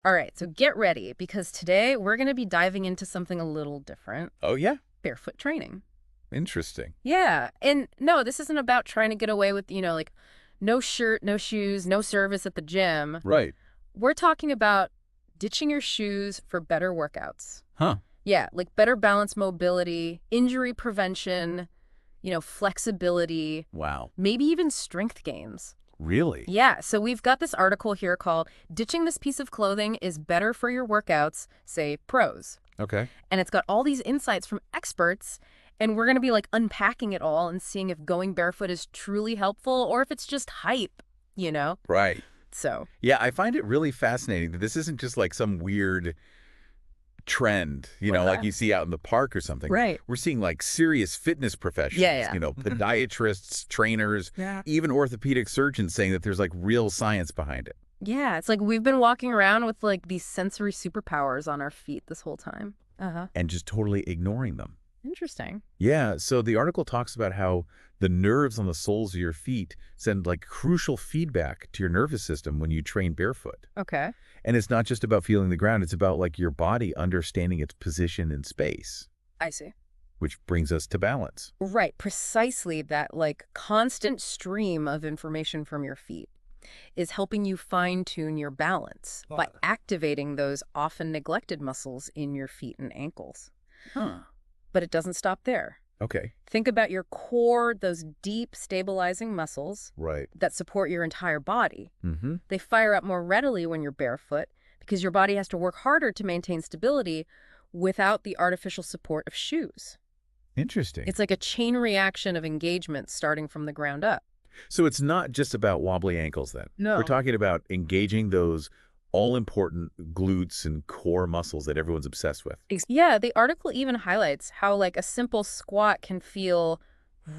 All right, so get ready because today we're going to be diving into something a little different. Oh, yeah? Barefoot training. Interesting. Yeah. And no, this isn't about trying to get away with, like no shirt, no shoes, no service at the gym. Right. We're talking about ditching your shoes for better workouts. Huh. Yeah, like better balance mobility, injury prevention, flexibility, Wow. maybe even strength gains. Really? Yeah, so we've got this article here called Ditching This Piece of Clothing is Better for Your Workouts, say pros. Okay. And it's got all these insights from experts, and we're going to be like unpacking it all and seeing if going barefoot is truly helpful or if it's just hype, you know? Right. So, Yeah, I find it really fascinating that this isn't just like some weird trend, like you see out in the park or something. right. We're seeing like serious fitness professionals, Yeah. podiatrists, trainers, Yeah. even orthopedic surgeons saying that there's like real science behind it. Yeah, it's like we've been walking around with like these sensory superpowers on our feet this whole time. Uh-huh. And just totally ignoring them. Interesting. Yeah, so the article talks about how the nerves on the soles of your feet send like crucial feedback to your nervous system when you train barefoot. Okay. And it's not just about feeling the ground, it's about like your body understanding its position in space, I see. which brings us to balance. Right, precisely that like constant stream of information from your feet is helping you fine-tune your balance by activating those often neglected muscles in your feet and ankles. Huh. But it doesn't stop there. Okay. Think about your core, those deep stabilizing muscles Right. that support your entire body. Mm-hmm. They fire up more readily when you're barefoot because your body has to work harder to maintain stability without the artificial support of shoes. Interesting. It's like a chain reaction of engagement starting from the ground up. So it's not just about wobbly ankles then. No. We're talking about engaging those all-important glutes and core muscles that everyone's obsessed with. Yeah, the article even highlights how like a simple squat can feel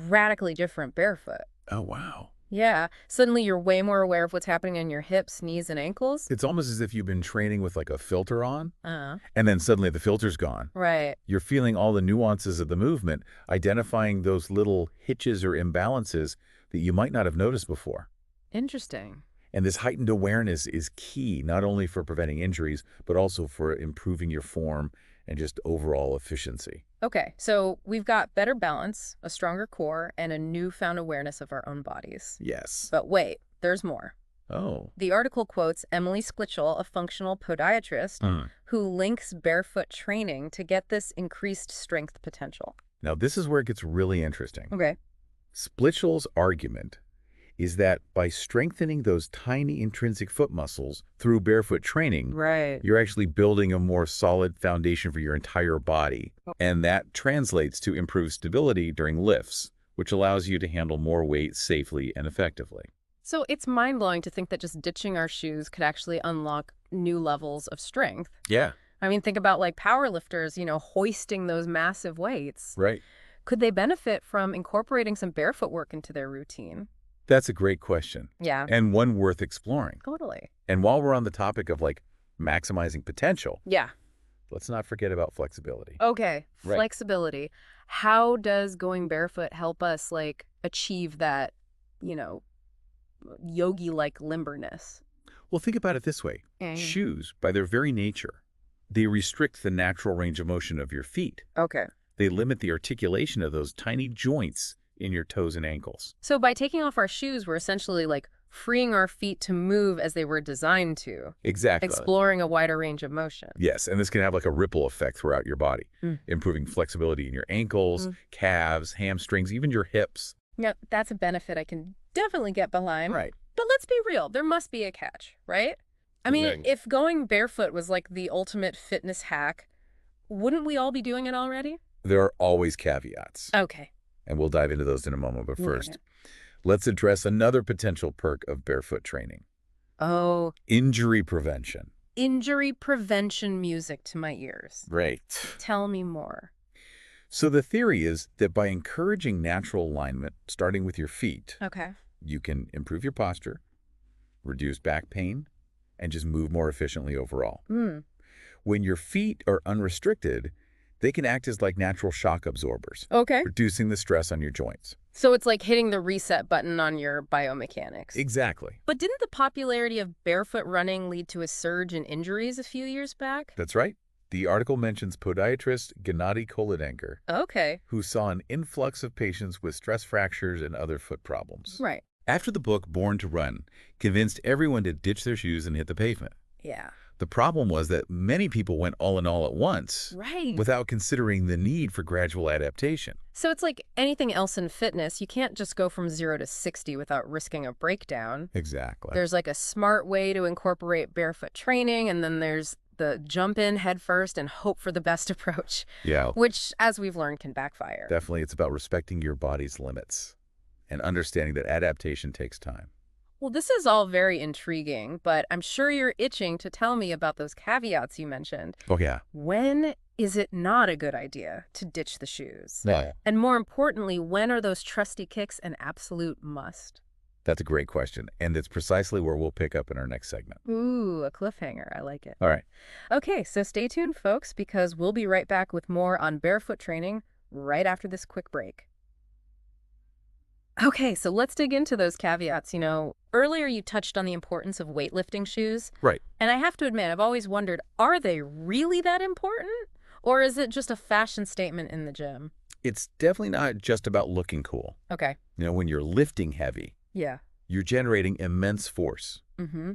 radically different barefoot. Oh, wow. Yeah, suddenly you're way more aware of what's happening in your hips, knees, and ankles. It's almost as if you've been training with like a filter on, Uh-huh. and then suddenly the filter's gone. Right. You're feeling all the nuances of the movement, identifying those little hitches or imbalances that you might not have noticed before. Interesting. And this heightened awareness is key, not only for preventing injuries, but also for improving your form and just overall efficiency. Okay, so we've got better balance, a stronger core, and a newfound awareness of our own bodies. Yes. But wait, there's more. Oh. The article quotes Emily Sklitschel, a functional podiatrist, who links barefoot training to get this increased strength potential. Now, this is where it gets really interesting. Okay. Splitschel's argument is that by strengthening those tiny intrinsic foot muscles through barefoot training, Right. you're actually building a more solid foundation for your entire body. And that translates to improved stability during lifts, which allows you to handle more weight safely and effectively. So it's mind-blowing to think that just ditching our shoes could actually unlock new levels of strength. Yeah. I mean, think about like power lifters, hoisting those massive weights. Right. Could they benefit from incorporating some barefoot work into their routine? That's a great question, Yeah, and one worth exploring. totally. And while we're on the topic of like maximizing potential, Yeah. let's not forget about flexibility. Okay, Right. flexibility. How does going barefoot help us like achieve that, yogi-like limberness? Well, think about it this way. Mm. Shoes, by their very nature, they restrict the natural range of motion of your feet. Okay. They limit the articulation of those tiny joints in your toes and ankles. So by taking off our shoes, we're essentially like freeing our feet to move as they were designed to, Exactly. exploring a wider range of motion. Yes, and this can have like a ripple effect throughout your body, improving flexibility in your ankles, calves, hamstrings, even your hips. Yeah, that's a benefit I can definitely get behind. Right. But let's be real, there must be a catch, right? I mean, Right. if going barefoot was like the ultimate fitness hack, wouldn't we all be doing it already? There are always caveats, Okay. and we'll dive into those in a moment. But Yeah. first, let's address another potential perk of barefoot training: Oh, injury prevention. injury prevention music to my ears. Right. Tell me more. So the theory is that by encouraging natural alignment, starting with your feet, Okay. you can improve your posture, reduce back pain, and just move more efficiently overall. When your feet are unrestricted, They can act as like natural shock absorbers, Okay. reducing the stress on your joints. So it's like hitting the reset button on your biomechanics. Exactly. But didn't the popularity of barefoot running lead to a surge in injuries a few years back? That's right. The article mentions podiatrist Gennady Kolodenker, Okay. who saw an influx of patients with stress fractures and other foot problems. Right. After the book Born to Run convinced everyone to ditch their shoes and hit the pavement. Yeah. The problem was that many people went all in all at once Right. without considering the need for gradual adaptation. So it's like anything else in fitness, you can't just go from 0 to 60 without risking a breakdown. Exactly. There's like a smart way to incorporate barefoot training, and then there's the jump in head first and hope for the best approach, Yeah, which, as we've learned, can backfire. definitely. It's about respecting your body's limits and understanding that adaptation takes time. Well, this is all very intriguing, but I'm sure you're itching to tell me about those caveats you mentioned. Oh, yeah. When is it not a good idea to ditch the shoes? No. And more importantly, when are those trusty kicks an absolute must? That's a great question, and it's precisely where we'll pick up in our next segment. Ooh, a cliffhanger. I like it. All right. Okay, so stay tuned, folks, because we'll be right back with more on barefoot training right after this quick break. Okay, so let's dig into those caveats. Earlier you touched on the importance of weightlifting shoes. Right. And I have to admit, I've always wondered, are they really that important? Or is it just a fashion statement in the gym? It's definitely not just about looking cool. Okay. When you're lifting heavy, Yeah. you're generating immense force. Mm-hmm.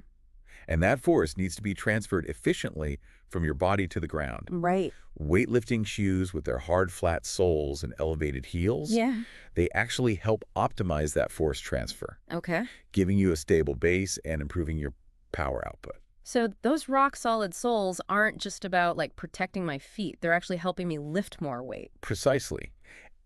And that force needs to be transferred efficiently from your body to the ground. Right. Weightlifting shoes with their hard, flat soles and elevated heels, Yeah. they actually help optimize that force transfer, Okay. giving you a stable base and improving your power output. So those rock-solid soles aren't just about, protecting my feet. They're actually helping me lift more weight. Precisely.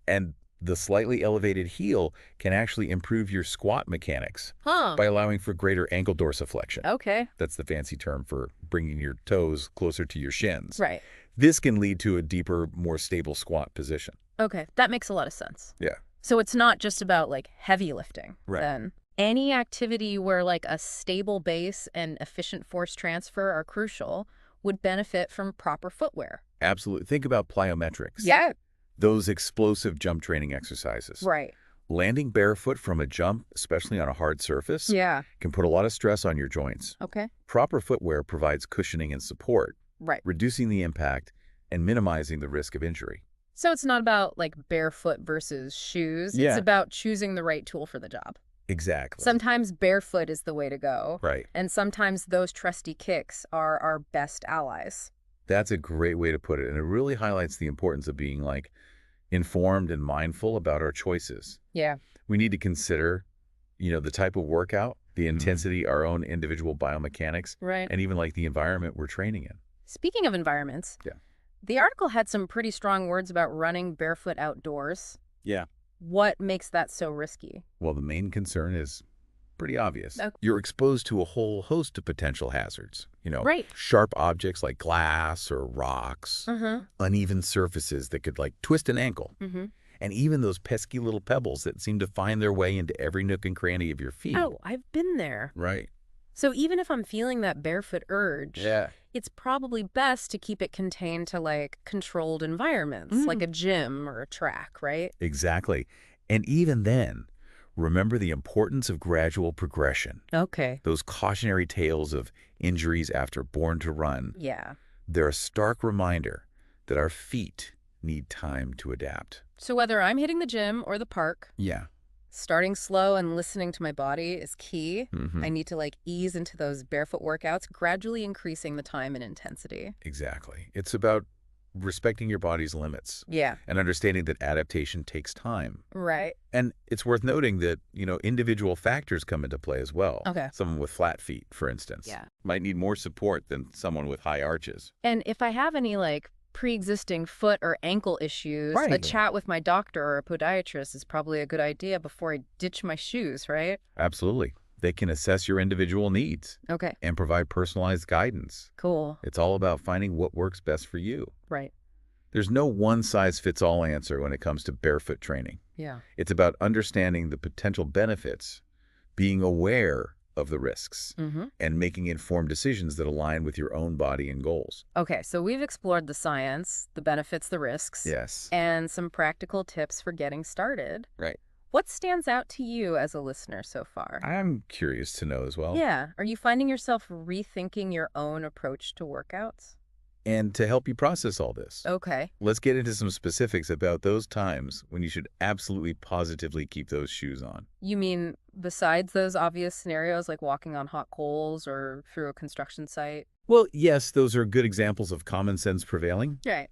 And the slightly elevated heel can actually improve your squat mechanics Huh. by allowing for greater ankle dorsiflexion. Okay. That's the fancy term for bringing your toes closer to your shins. Right. This can lead to a deeper, more stable squat position. Okay. That makes a lot of sense. Yeah. So it's not just about, heavy lifting, Right. then. Any activity where, a stable base and efficient force transfer are crucial would benefit from proper footwear. Absolutely. Think about plyometrics. Yeah. Those explosive jump training exercises. Right. Landing barefoot from a jump, especially on a hard surface, Yeah. can put a lot of stress on your joints. Okay. Proper footwear provides cushioning and support, Right. reducing the impact and minimizing the risk of injury. So it's not about, barefoot versus shoes. Yeah. It's about choosing the right tool for the job. Exactly. Sometimes barefoot is the way to go. Right. And sometimes those trusty kicks are our best allies. That's a great way to put it. And it really highlights the importance of being informed and mindful about our choices. Yeah. We need to consider, the type of workout, the intensity, our own individual biomechanics, Right. and even the environment we're training in. Speaking of environments, Yeah. the article had some pretty strong words about running barefoot outdoors. Yeah. What makes that so risky? Well, the main concern is pretty obvious. Okay. You're exposed to a whole host of potential hazards. Right. Sharp objects like glass or rocks, Mm-hmm. uneven surfaces that could twist an ankle, Mm-hmm. and even those pesky little pebbles that seem to find their way into every nook and cranny of your feet. Oh, I've been there. Right. So even if I'm feeling that barefoot urge, Yeah. it's probably best to keep it contained to controlled environments, like a gym or a track, right? Exactly. And even then, remember the importance of gradual progression. Okay. Those cautionary tales of injuries after Born to Run, Yeah. they're a stark reminder that our feet need time to adapt. So whether I'm hitting the gym or the park, Yeah. starting slow and listening to my body is key. Mm-hmm. I need to ease into those barefoot workouts, gradually increasing the time and intensity. Exactly. It's about respecting your body's limits Yeah. and understanding that adaptation takes time. Right. And it's worth noting that, individual factors come into play as well. Okay. Someone with flat feet, for instance, Yeah. might need more support than someone with high arches. And if I have any pre-existing foot or ankle issues, a Right. chat with my doctor or a podiatrist is probably a good idea before I ditch my shoes, right? Absolutely. They can assess your individual needs Okay. and provide personalized guidance. Cool. It's all about finding what works best for you. Right. There's no one-size-fits-all answer when it comes to barefoot training. Yeah. It's about understanding the potential benefits, being aware of the risks Mm-hmm. and making informed decisions that align with your own body and goals. Okay, so we've explored the science, the benefits, the risks, Yes. and some practical tips for getting started. Right. What stands out to you as a listener so far? I'm curious to know as well. Yeah. Are you finding yourself rethinking your own approach to workouts? And to help you process all this, Okay. let's get into some specifics about those times when you should absolutely positively keep those shoes on. You mean besides those obvious scenarios like walking on hot coals or through a construction site? Well, yes, those are good examples of common sense prevailing, Right.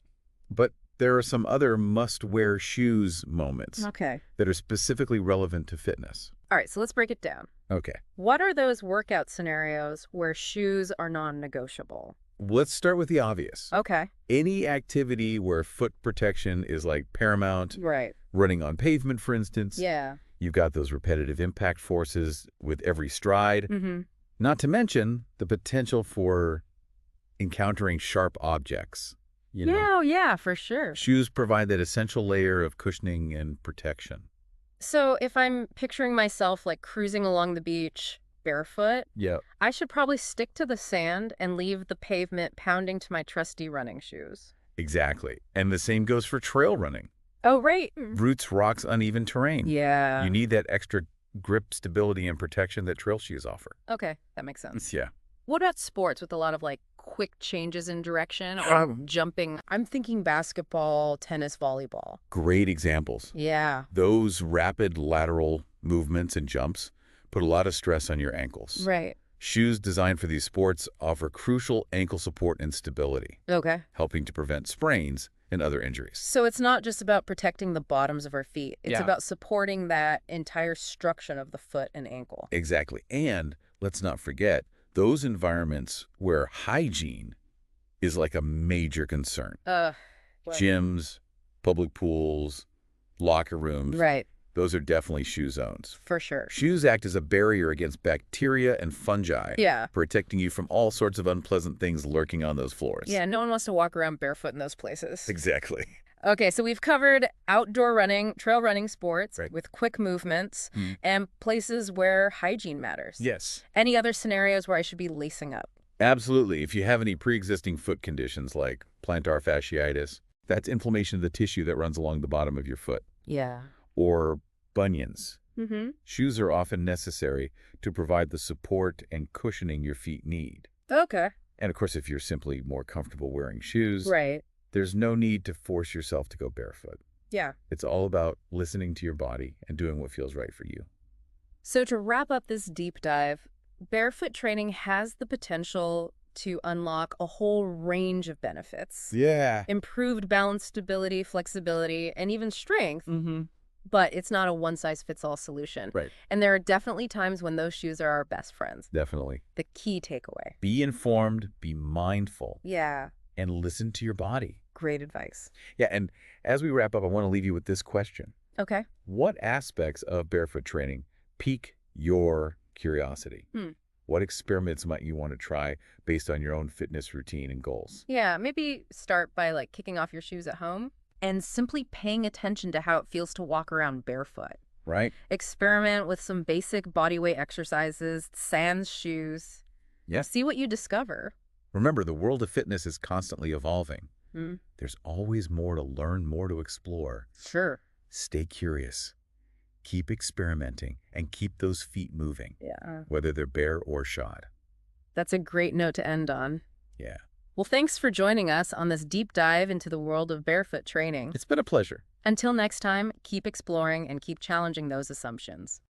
but there are some other must-wear shoes moments Okay. that are specifically relevant to fitness. All right, so let's break it down. Okay, What are those workout scenarios where shoes are non-negotiable? let's start with the obvious. Okay. Any activity where foot protection is like paramount, Right. running on pavement, for instance, Yeah. you've got those repetitive impact forces with every stride, Mm-hmm. not to mention the potential for encountering sharp objects. Yeah, yeah, for sure. Shoes provide that essential layer of cushioning and protection. So if I'm picturing myself like cruising along the beach barefoot, Yeah, I should probably stick to the sand and leave the pavement pounding to my trusty running shoes. exactly. And the same goes for trail running. Oh, right. Roots, rocks, uneven terrain. Yeah. You need that extra grip, stability, and protection that trail shoes offer. Okay, that makes sense. Yeah. What about sports with a lot of like quick changes in direction or jumping? I'm thinking basketball, tennis, volleyball. Great examples. Yeah. Those rapid lateral movements and jumps put a lot of stress on your ankles. Right. Shoes designed for these sports offer crucial ankle support and stability, Okay. helping to prevent sprains and other injuries. So it's not just about protecting the bottoms of our feet. It's Yeah. about supporting that entire structure of the foot and ankle. Exactly. And let's not forget those environments where hygiene is like a major concern. What? Gyms, public pools, locker rooms. Right. Those are definitely shoe zones. For sure. Shoes act as a barrier against bacteria and fungi, Yeah. protecting you from all sorts of unpleasant things lurking on those floors. Yeah, no one wants to walk around barefoot in those places. Exactly. Okay, so we've covered outdoor running, trail running sports Right. with quick movements Mm. and places where hygiene matters. Yes. Any other scenarios where I should be lacing up? Absolutely. If you have any pre-existing foot conditions like plantar fasciitis, that's inflammation of the tissue that runs along the bottom of your foot, Yeah. or bunions. Mm-hmm. Shoes are often necessary to provide the support and cushioning your feet need. Okay. And of course, if you're simply more comfortable wearing shoes, Right. there's no need to force yourself to go barefoot. Yeah. It's all about listening to your body and doing what feels right for you. So to wrap up this deep dive, barefoot training has the potential to unlock a whole range of benefits. Yeah. Improved balance, stability, flexibility, and even strength. Mm-hmm. But it's not a one-size-fits-all solution. Right. And there are definitely times when those shoes are our best friends. Definitely. The key takeaway. Be informed, be mindful, Yeah, and listen to your body. great advice. Yeah, and as we wrap up, I want to leave you with this question. Okay. What aspects of barefoot training pique your curiosity? What experiments might you want to try based on your own fitness routine and goals? Yeah, maybe start by like kicking off your shoes at home and simply paying attention to how it feels to walk around barefoot. Right? Experiment with some basic bodyweight exercises, sans shoes. Yes. See what you discover. Remember, the world of fitness is constantly evolving. Mm, There's always more to learn, more to explore. sure. Stay curious. Keep experimenting and keep those feet moving, Yeah. whether they're bare or shod. That's a great note to end on. Yeah. Well, thanks for joining us on this deep dive into the world of barefoot training. It's been a pleasure. Until next time, keep exploring and keep challenging those assumptions.